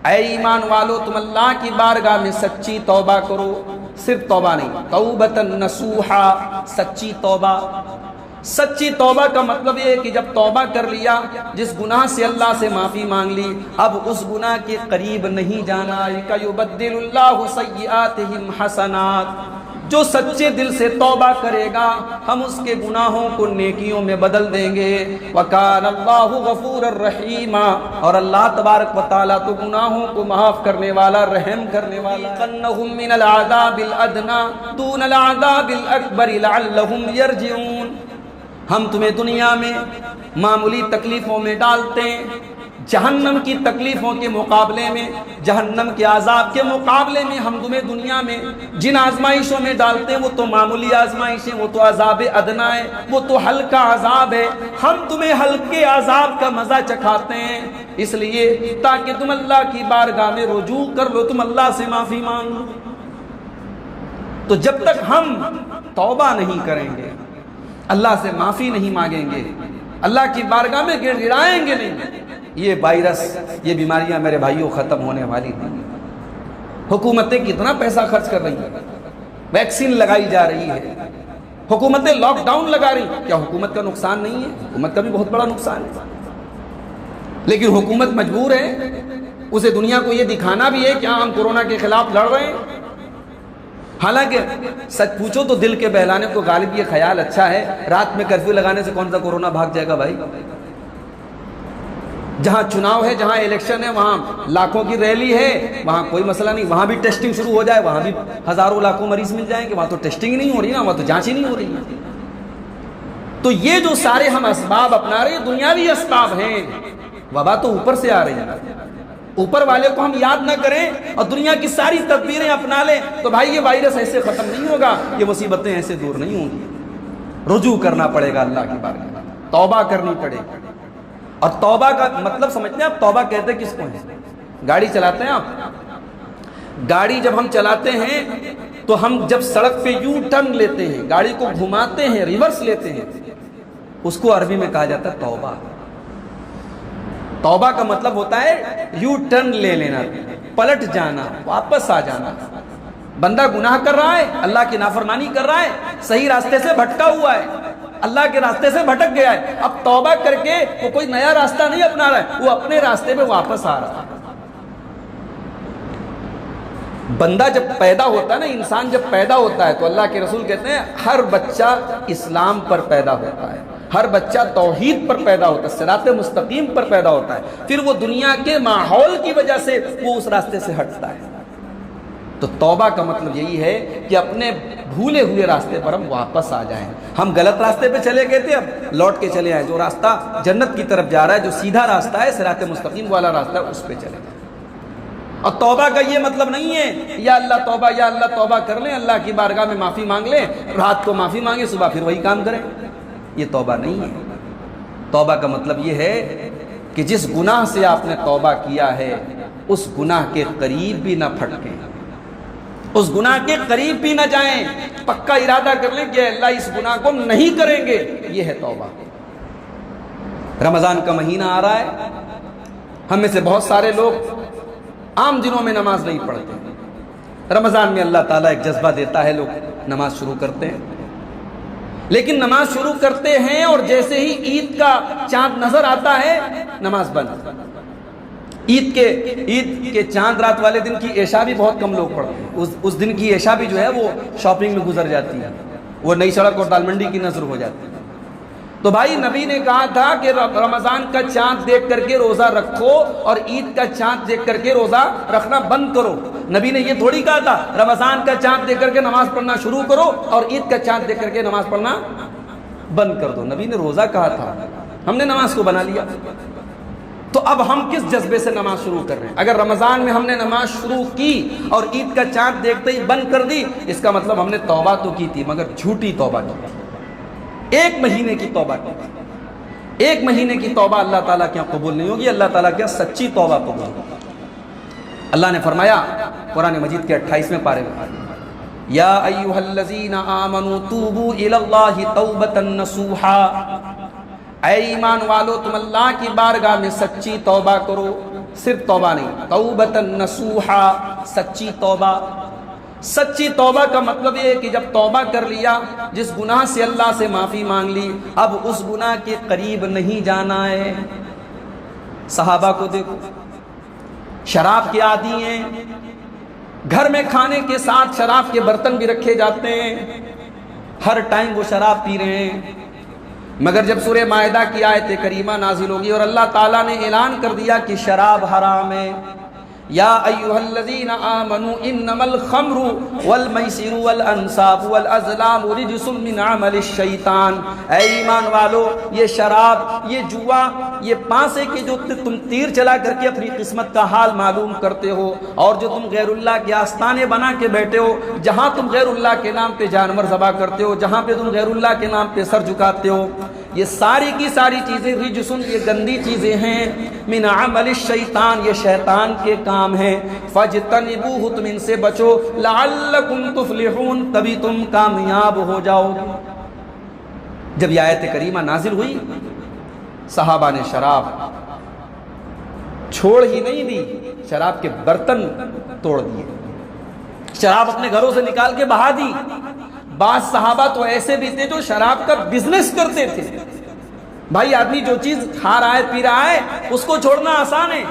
اے ایمان والو تم اللہ کی بارگاہ میں سچی توبہ کرو. صرف توبہ نہیں، توبۃ نصوحا، سچی توبہ. سچی توبہ کا مطلب یہ ہے کہ جب توبہ کر لیا، جس گناہ سے اللہ سے معافی مانگ لی، اب اس گناہ کے قریب نہیں جانا. یبدل اللہ سیئاتہم حسنات. جو سچے دل سے توبہ کرے گا ہم اس کے گناہوں کو نیکیوں میں بدل دیں گے. وَكَانَ اللَّهُ غَفُورًا رَحِيمًا، اور اللہ تبارک و تعالیٰ تو گناہوں کو معاف کرنے والا، رحم کرنے والا. قَنَّهُم مِّنَ الْعَذَابِ الْأَدْنَىٰ دُونَ الْعَذَابِ الْأَكْبَرِ لَعَلَّهُمْ يَرْجِعُونَ. ہم تمہیں دنیا میں معمولی تکلیفوں میں ڈالتے ہیں، جہنم کی تکلیفوں کے مقابلے میں، جہنم کے عذاب کے مقابلے میں ہم تمہیں دنیا میں جن آزمائشوں میں ڈالتے ہیں وہ تو معمولی آزمائشیں، وہ تو عذاب ادنا ہے، وہ تو ہلکا عذاب ہے. ہم تمہیں ہلکے عذاب کا مزہ چکھاتے ہیں اس لیے تاکہ تم اللہ کی بارگاہ میں رجوع کر لو، تم اللہ سے معافی مانگ لو. تو جب تک ہم توبہ نہیں کریں گے، اللہ سے معافی نہیں مانگیں گے، اللہ کی بارگاہ میں گڑ گڑائیں گے نہیں، یہ وائرس، یہ بیماریاں میرے بھائیوں ختم ہونے والی نہیں. حکومتیں کتنا پیسہ خرچ کر رہی ہیں، ویکسین لگائی جا رہی ہے، حکومتیں لاک ڈاؤن لگا رہی ہیں. کیا حکومت کا نقصان نہیں ہے؟ حکومت کا بھی بہت بڑا نقصان ہے، لیکن حکومت مجبور ہے، اسے دنیا کو یہ دکھانا بھی ہے کہ ہم کورونا کے خلاف لڑ رہے ہیں. حالانکہ سچ پوچھو تو دل کے بہلانے کو غالب یہ خیال اچھا ہے، رات میں کرفیو لگانے سے کون سا کورونا بھاگ جائے گا بھائی. جہاں چناؤ ہے، جہاں الیکشن ہے، وہاں لاکھوں کی ریلی ہے، وہاں کوئی مسئلہ نہیں، وہاں بھی ٹیسٹنگ شروع ہو جائے، وہاں بھی ہزاروں لاکھوں مریض مل جائیں گے. وہاں تو ٹیسٹنگ نہیں ہو رہی نا، وہاں تو جانچ ہی نہیں ہو رہی ہے. تو یہ جو سارے ہم اسباب اپنا رہے ہیں دنیاوی اسباب ہیں، وبا تو اوپر سے آ رہی ہے. اوپر والے کو ہم یاد نہ کریں اور دنیا کی ساری تدبیریں اپنا لیں تو بھائی یہ وائرس ایسے ختم نہیں ہوگا، یہ مصیبتیں ایسے دور نہیں ہوں گی. رجوع کرنا پڑے گا اللہ کی بارگاہ، توبہ کرنی پڑے گی. اور توبہ کا مطلب سمجھتے ہیں آپ؟ توبہ کہتے کس کو ہیں؟ گاڑی چلاتے ہیں آپ، گاڑی جب ہم چلاتے ہیں تو ہم جب سڑک پہ یو ٹرن لیتے ہیں، گاڑی کو گھماتے ہیں، ریورس لیتے ہیں، اس کو عربی میں کہا جاتا ہے توبہ. توبہ کا مطلب ہوتا ہے یو ٹرن لے لینا، پلٹ جانا، واپس آ جانا. بندہ گناہ کر رہا ہے، اللہ کی نافرمانی کر رہا ہے، صحیح راستے سے بھٹکا ہوا ہے، اللہ کے راستے سے بھٹک گیا ہے. اب توبہ کر کے وہ کوئی نیا راستہ نہیں اپنا رہا ہے، وہ اپنے راستے پہ واپس آ رہا ہے. بندہ جب پیدا ہوتا ہے نا، انسان جب پیدا ہوتا ہے تو اللہ کے رسول کہتے ہیں ہر بچہ اسلام پر پیدا ہوتا ہے، ہر بچہ توحید پر پیدا ہوتا ہے، صراط مستقیم پر پیدا ہوتا ہے. پھر وہ دنیا کے ماحول کی وجہ سے وہ اس راستے سے ہٹتا ہے. تو توبہ کا مطلب یہی ہے کہ اپنے بھولے ہوئے راستے پر ہم واپس آ جائیں. ہم غلط راستے پہ چلے گئے تھے، اب لوٹ کے چلے آئے. جو راستہ جنت کی طرف جا رہا ہے، جو سیدھا راستہ ہے، صراط مستقیم والا راستہ ہے، اس پہ چلے جائیں. اور توبہ کا یہ مطلب نہیں ہے یا اللہ توبہ، یا اللہ توبہ کر لیں، اللہ کی بارگاہ میں معافی مانگ لیں، رات کو معافی مانگیں، صبح پھر وہی کام کریں. یہ توبہ نہیں ہے. توبہ کا مطلب یہ ہے کہ جس گناہ سے آپ نے توبہ کیا ہے اس گناہ کے قریب بھی نہ پھٹکیں، اس گناہ کے قریب بھی نہ جائیں. پکا ارادہ کر لیں کہ اللہ اس گناہ کو نہیں کریں گے. یہ ہے توبہ. رمضان کا مہینہ آ رہا ہے، ہم میں سے بہت سارے لوگ عام دنوں میں نماز نہیں پڑھتے. رمضان میں اللہ تعالیٰ ایک جذبہ دیتا ہے، لوگ نماز شروع کرتے ہیں. لیکن نماز شروع کرتے ہیں اور جیسے ہی عید کا چاند نظر آتا ہے نماز بند. عید کے چاند رات والے دن کی عشاء بھی بہت کم لوگ پڑھتے ہیں. اس دن کی عشاء بھی جو ہے وہ شاپنگ میں گزر جاتی ہے، وہ نئی سڑک اور دال منڈی کی نظر ہو جاتی ہے. تو بھائی نبی نے کہا تھا کہ رمضان کا چاند دیکھ کر کے روزہ رکھو اور عید کا چاند دیکھ کر کے روزہ رکھنا بند کرو. نبی نے یہ تھوڑی کہا تھا رمضان کا چاند دیکھ کر کے نماز پڑھنا شروع کرو اور عید کا چاند دیکھ کر کے نماز پڑھنا بند کر دو. نبی نے روزہ کہا تھا، ہم نے نماز کو بنا لیا. تو اب ہم کس جذبے سے نماز شروع کر رہے ہیں؟ اگر رمضان میں ہم نے نماز شروع کی اور عید کا چاند دیکھتے ہی بند کر دی، اس کا مطلب ہم نے توبہ تو کی تھی مگر جھوٹی توبہ کی تھی. 1 مہینے کی توبہ کی تھی. 1 مہینے کی توبہ اللہ تعالیٰ کیا قبول نہیں ہوگی. اللہ تعالیٰ کیا سچی توبہ قبول ہوگی. اللہ نے فرمایا قرآن مجید کے 28ویں پارے میں، یا ایھا الذین آمنوا توبوا الی اللہ توبۃ نصوحا، اے ایمان والو تم اللہ کی بارگاہ میں سچی توبہ کرو. صرف توبہ نہیں، توبۃ نصوحا، سچی توبہ۔ سچی توبہ کا مطلب یہ ہے کہ جب توبہ کر لیا، جس گناہ سے اللہ سے معافی مانگ لی، اب اس گناہ کے قریب نہیں جانا ہے۔ صحابہ کو دیکھو، شراب کے عادی ہیں، گھر میں کھانے کے ساتھ شراب کے برتن بھی رکھے جاتے ہیں، ہر ٹائم وہ شراب پی رہے ہیں۔ مگر جب سورہ مائدہ کی آیت کریمہ نازل ہوگی اور اللہ تعالیٰ نے اعلان کر دیا کہ شراب حرام ہے، یا ایھا الذین آمنوا انما الخمر والمیسر والانصاب والازلام رجس من عمل الشیطان، اے ایمان والو، یہ شراب، یہ جوا، یہ پانسے کے جو تم تیر چلا کر کے اپنی قسمت کا حال معلوم کرتے ہو، اور جو تم غیر اللہ کے آستانے بنا کے بیٹھے ہو، جہاں تم غیر اللہ کے نام پہ جانور ذبح کرتے ہو، جہاں پہ تم غیر اللہ کے نام پہ سر جھکاتے ہو، یہ ساری کی ساری چیزیں رجسن، یہ گندی چیزیں ہیں، من عمل الشیطان، یہ شیطان کے کام ہیں، فاجتنبوہ، تم ان سے بچو، لعلکم تفلحون، تبھی تم کامیاب ہو جاؤ گے۔ جب یہ آیت کریمہ نازل ہوئی، صحابہ نے شراب چھوڑ ہی نہیں دی، شراب کے برتن توڑ دیے، شراب اپنے گھروں سے نکال کے بہا دی۔ بعض صحابہ تو ایسے بھی تھے جو شراب کا بزنس کرتے تھے۔ بھائی آدمی جو چیز کھا رہا ہے پی رہا ہے اس کو چھوڑنا آسان ہے،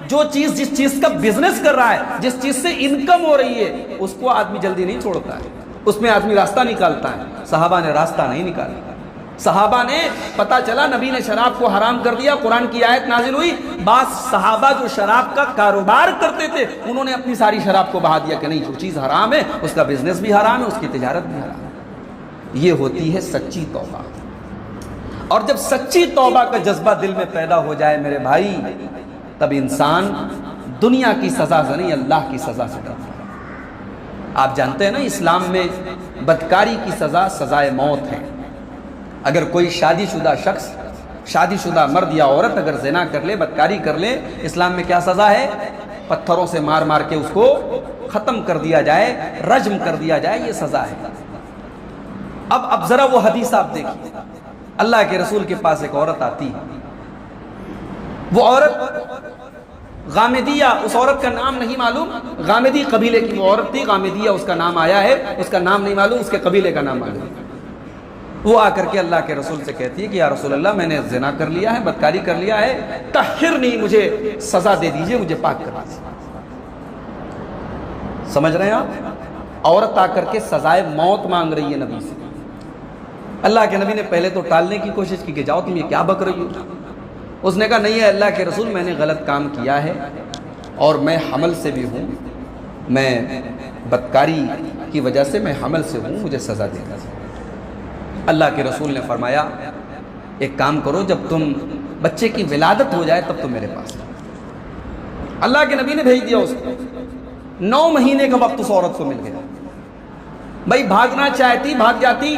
جو چیز جس چیز کا بزنس کر رہا ہے، جس چیز سے انکم ہو رہی ہے، اس کو آدمی جلدی نہیں چھوڑتا ہے، اس میں آدمی راستہ نکالتا ہے۔ صحابہ نے راستہ نہیں نکالا، صحابہ نے پتہ چلا نبی نے شراب کو حرام کر دیا، قرآن کی آیت نازل ہوئی، بعض صحابہ جو شراب کا کاروبار کرتے تھے انہوں نے اپنی ساری شراب کو بہا دیا کہ نہیں، جو چیز حرام ہے اس کا بزنس بھی حرام ہے، اس کی تجارت بھی حرام ہے۔ یہ ہوتی ہے سچی توبہ۔ اور جب سچی توبہ کا جذبہ دل میں پیدا ہو جائے میرے بھائی، تب انسان دنیا کی سزا سے نہیں اللہ کی سزا سے ڈرتا ہے۔ آپ جانتے ہیں نا اسلام میں بدکاری کی سزا سزائے موت ہے۔ اگر کوئی شادی شدہ شخص، شادی شدہ مرد یا عورت اگر زنا کر لے، بدکاری کر لے، اسلام میں کیا سزا ہے؟ پتھروں سے مار مار کے اس کو ختم کر دیا جائے، رجم کر دیا جائے، یہ سزا ہے۔ اب ذرا وہ حدیث آپ دیکھیں، اللہ کے رسول کے پاس ایک عورت آتی ہے، وہ عورت غامدیہ، اس عورت کا نام نہیں معلوم، غامدی قبیلے کی وہ عورت تھی، غامدیہ اس کا نام آیا ہے، اس کا نام نہیں معلوم، اس کے قبیلے کا نام معلوم۔ وہ آ کر کے اللہ کے رسول سے کہتی ہے کہ یا رسول اللہ، میں نے زنا کر لیا ہے، بدکاری کر لیا ہے، طہرنی، مجھے سزا دے دیجئے، مجھے پاک کر دیجئے۔ سمجھ رہے ہیں آپ؟ عورت آ کر کے سزائے موت مانگ رہی ہے نبی سے۔ اللہ کے نبی نے پہلے تو ٹالنے کی کوشش کی کہ جاؤ تم یہ کیا بک رہی ہو۔ اس نے کہا نہیں ہے اللہ کے رسول، میں نے غلط کام کیا ہے اور میں حمل سے بھی ہوں، میں بدکاری کی وجہ سے میں حمل سے ہوں، مجھے سزا دے گا۔ اللہ کے رسول نے فرمایا ایک کام کرو، جب تم بچے کی ولادت ہو جائے تب تم میرے پاس۔ اللہ کے نبی نے بھیج دیا اس کو، 9 مہینے کا وقت اس عورت کو مل گیا۔ بھائی بھاگنا چاہتی بھاگ جاتی،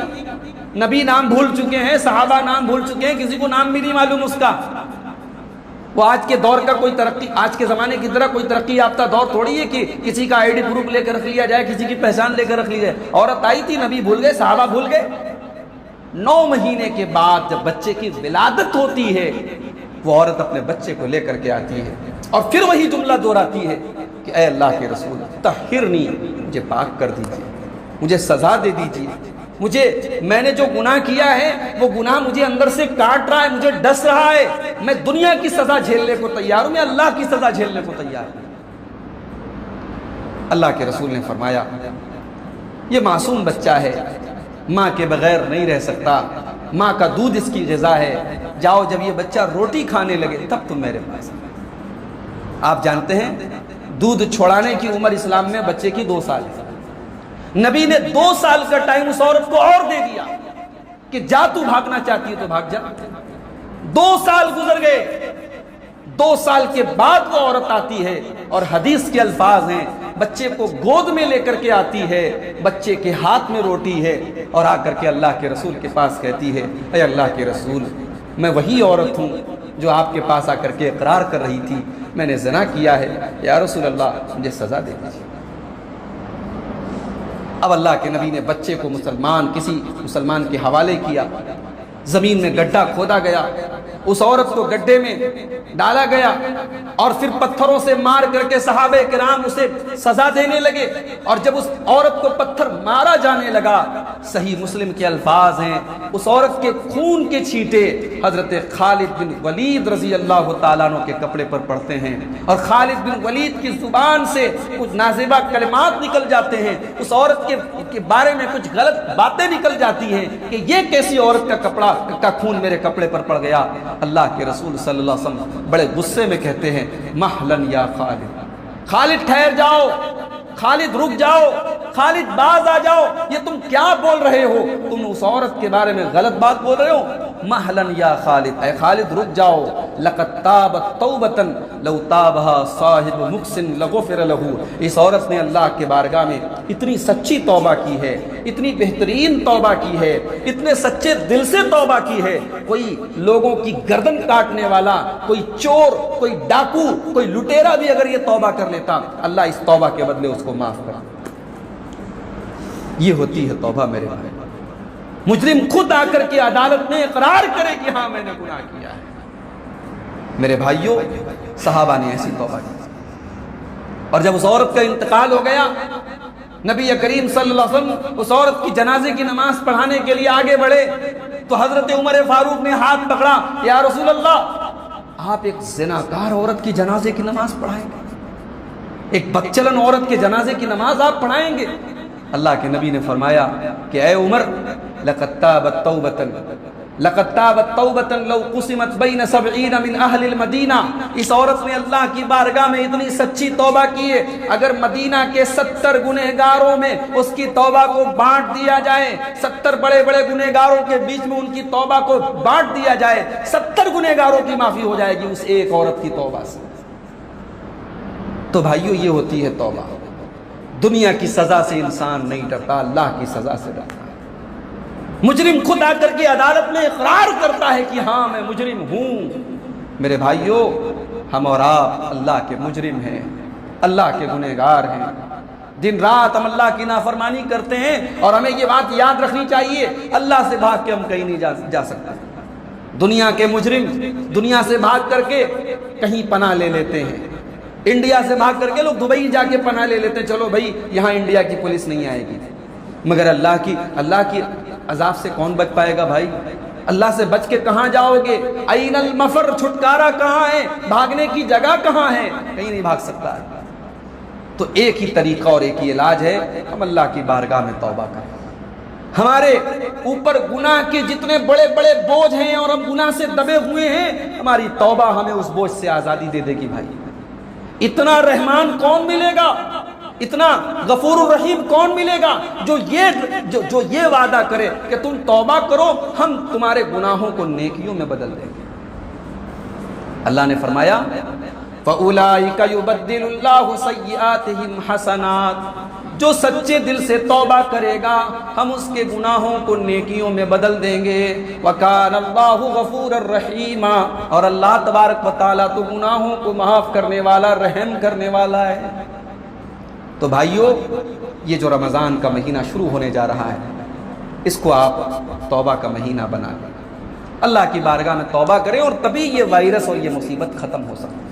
نبی نام بھول چکے ہیں، صحابہ نام بھول چکے ہیں، کسی کو نام بھی نہیں معلوم اس کا۔ وہ آج کے دور کا کوئی ترقی، آج کے زمانے کی طرح کوئی ترقی یافتہ دور تھوڑی ہے کہ کسی کا آئی ڈی پروف لے کر رکھ لیا جائے، کسی کی پہچان لے کر رکھ لی جائے۔ عورت آئی تھی، نبی بھول گئے، صحابہ بھول گئے۔ 9 مہینے کے بعد جب بچے کی ولادت ہوتی ہے، وہ عورت اپنے بچے کو لے کر کے آتی ہے اور پھر وہی جملہ دہراتی ہے کہ اے اللہ کے رسول، طہرنی، مجھے پاک کر دیجیے، مجھے سزا دے دیجیے، مجھے، میں نے جو گناہ کیا ہے وہ گناہ مجھے اندر سے کاٹ رہا ہے، مجھے ڈس رہا ہے، میں دنیا کی سزا جھیلنے کو تیار ہوں، میں اللہ کی سزا جھیلنے کو تیار ہوں۔ اللہ کے رسول نے فرمایا یہ معصوم بچہ ہے، ماں کے بغیر نہیں رہ سکتا، ماں کا دودھ اس کی غذا ہے، جاؤ جب یہ بچہ روٹی کھانے لگے تب تم میرے پاس۔ آپ جانتے ہیں دودھ چھوڑانے کی عمر اسلام میں بچے کی 2 سال ہے۔ نبی نے 2 سال کا ٹائم اس عورت کو اور دے دیا کہ جا تو بھاگنا چاہتی ہے تو بھاگ جا۔ 2 سال گزر گئے، 2 سال کے بعد وہ عورت آتی ہے اور حدیث کے الفاظ ہیں، بچے کو گود میں لے کر کے آتی ہے، بچے کے ہاتھ میں روٹی ہے، اور آ کر کے اللہ کے رسول کے پاس کہتی ہے اے اللہ کے رسول، میں وہی عورت ہوں جو آپ کے پاس آ کر کے اقرار کر رہی تھی، میں نے زنا کیا ہے، یا رسول اللہ مجھے سزا دے دیجیے۔ اب اللہ کے نبی نے بچے کو کسی مسلمان کے حوالے کیا، زمین میں گڈھا کھودا گیا، اس عورت کو گڈھے میں ڈالا گیا اور پھر پتھروں سے مار کر کے صحابہ کرام اسے سزا دینے لگے. اور جب اس عورت کو پتھر مارا جانے لگا، صحیح مسلم کے الفاظ ہیں، اس عورت کے خون کے چھینٹے حضرت خالد بن ولید رضی اللہ تعالیٰ عنہ کے کپڑے پر پڑتے ہیں، اور خالد بن ولید کی زبان سے کچھ نازیبہ کلمات نکل جاتے ہیں، اس عورت کے بارے میں کچھ غلط باتیں نکل جاتی ہیں کہ یہ کیسی عورت کا کپڑا کا خون میرے کپڑے پر پڑ گیا. اللہ کے رسول صلی اللہ علیہ وسلم بڑے غصے میں کہتے ہیں، مہلن یا خالد، خالد ٹھہر جاؤ، خالد رک جاؤ، خالد باز آ جاؤ، یہ تم کیا بول رہے ہو؟ تم اس عورت کے بارے میں غلط بات بول رہے ہو. مہلن یا خالد، اے خالد رک جاؤ. لقد تابت توبۃ لو تابها صاحب محسن لغفر له. اس عورت نے اللہ کے بارگاہ میں اتنی سچی توبہ کی ہے، اتنی بہترین توبہ کی ہے، اتنے سچے دل سے توبہ کی ہے. کوئی لوگوں کی گردن کاٹنے والا، کوئی چور، کوئی ڈاکو، کوئی لٹیرا بھی اگر یہ توبہ کر لیتا، اللہ اس توبہ کے بدلے اس کو معاف کر. یہ ہوتی ہے توبہ میرے بھائی. مجرم خود آ کر کے عدالت میں اقرار کرے کہ ہاں میں نے گناہ کیا ہے. میرے بھائیوں، صحابہ نے ایسی توبہ کی. اور جب اس عورت کا انتقال ہو گیا، نبی کریم صلی اللہ علیہ وسلم اس عورت کی جنازے کی نماز پڑھانے کے لیے آگے بڑھے تو حضرت عمر فاروق نے ہاتھ پکڑا، یا رسول اللہ، آپ ایک زناکار عورت کی جنازے کی نماز پڑھائیں گے؟ ایک بدچلن عورت کے جنازے کی نماز آپ پڑھائیں گے؟ اللہ کے نبی نے فرمایا کہ اے عمر، لقد تابت توبۃ لو قسمت بین 70 من اہل المدینہ. اس عورت نے اللہ کی بارگاہ میں اتنی سچی توبہ کی ہے، اگر مدینہ کے 70 گنہگاروں میں اس کی توبہ کو بانٹ دیا جائے، 70 بڑے بڑے گنہگاروں کے بیچ میں ان کی توبہ کو بانٹ دیا جائے، 70 گنہگاروں کی معافی ہو جائے گی اس ایک عورت کی توبہ سے. تو بھائیو، یہ ہوتی ہے توبہ. دنیا کی سزا سے انسان نہیں ڈرتا، اللہ کی سزا سے ڈرتا ہے. مجرم خود آ کر کے عدالت میں اقرار کرتا ہے کہ ہاں میں مجرم ہوں. میرے بھائیوں، ہم اور آپ اللہ کے مجرم ہیں، اللہ کے گنہگار ہیں. دن رات ہم اللہ کی نافرمانی کرتے ہیں، اور ہمیں یہ بات یاد رکھنی چاہیے، اللہ سے بھاگ کے ہم کہیں نہیں جا سکتے. دنیا کے مجرم دنیا سے بھاگ کر کے کہیں پناہ لے لیتے ہیں. انڈیا سے بھاگ کر کے لوگ دبئی جا کے پناہ لے لیتے ہیں، چلو بھائی یہاں انڈیا کی پولیس نہیں آئے گی. مگر اللہ کی عذاب سے کون بچ پائے گا بھائی؟ اللہ سے بچ کے کہاں جاؤ گے؟ این المفر، چھٹکارا کہاں ہے؟ بھاگنے کی جگہ کہاں ہے؟ کہیں نہیں بھاگ سکتا ہے. تو ایک ہی طریقہ اور ایک ہی علاج ہے، ہم اللہ کی بارگاہ میں توبہ کریں. ہمارے اوپر گناہ کے جتنے بڑے بڑے بوجھ ہیں اور ہم گناہ سے دبے ہوئے ہیں، ہماری توبہ ہمیں اس بوجھ سے آزادی دے دے گی. بھائی، اتنا رحمان کون ملے گا، اتنا غفور الرحیم کون ملے گا جو یہ وعدہ کرے کہ تم توبہ کرو، ہم تمہارے گناہوں کو نیکیوں میں بدل دیں گے. اللہ نے فرمایا فَأُولَئِكَ يُبَدِّلُ اللَّهُ سَيِّئَاتِهِمْ حَسَنَاتٍ. جو سچے دل سے توبہ کرے گا، ہم اس کے گناہوں کو نیکیوں میں بدل دیں گے. وَكَانَ اللَّهُ غَفُورًا رَحِيمًا. اور اللہ تبارک و تعالیٰ تو گناہوں کو معاف کرنے والا، رحم کرنے والا ہے. تو بھائیو، یہ جو رمضان کا مہینہ شروع ہونے جا رہا ہے، اس کو آپ توبہ کا مہینہ بنا لیں. اللہ کی بارگاہ میں توبہ کریں، اور تبھی یہ وائرس اور یہ مصیبت ختم ہو سکتی ہے.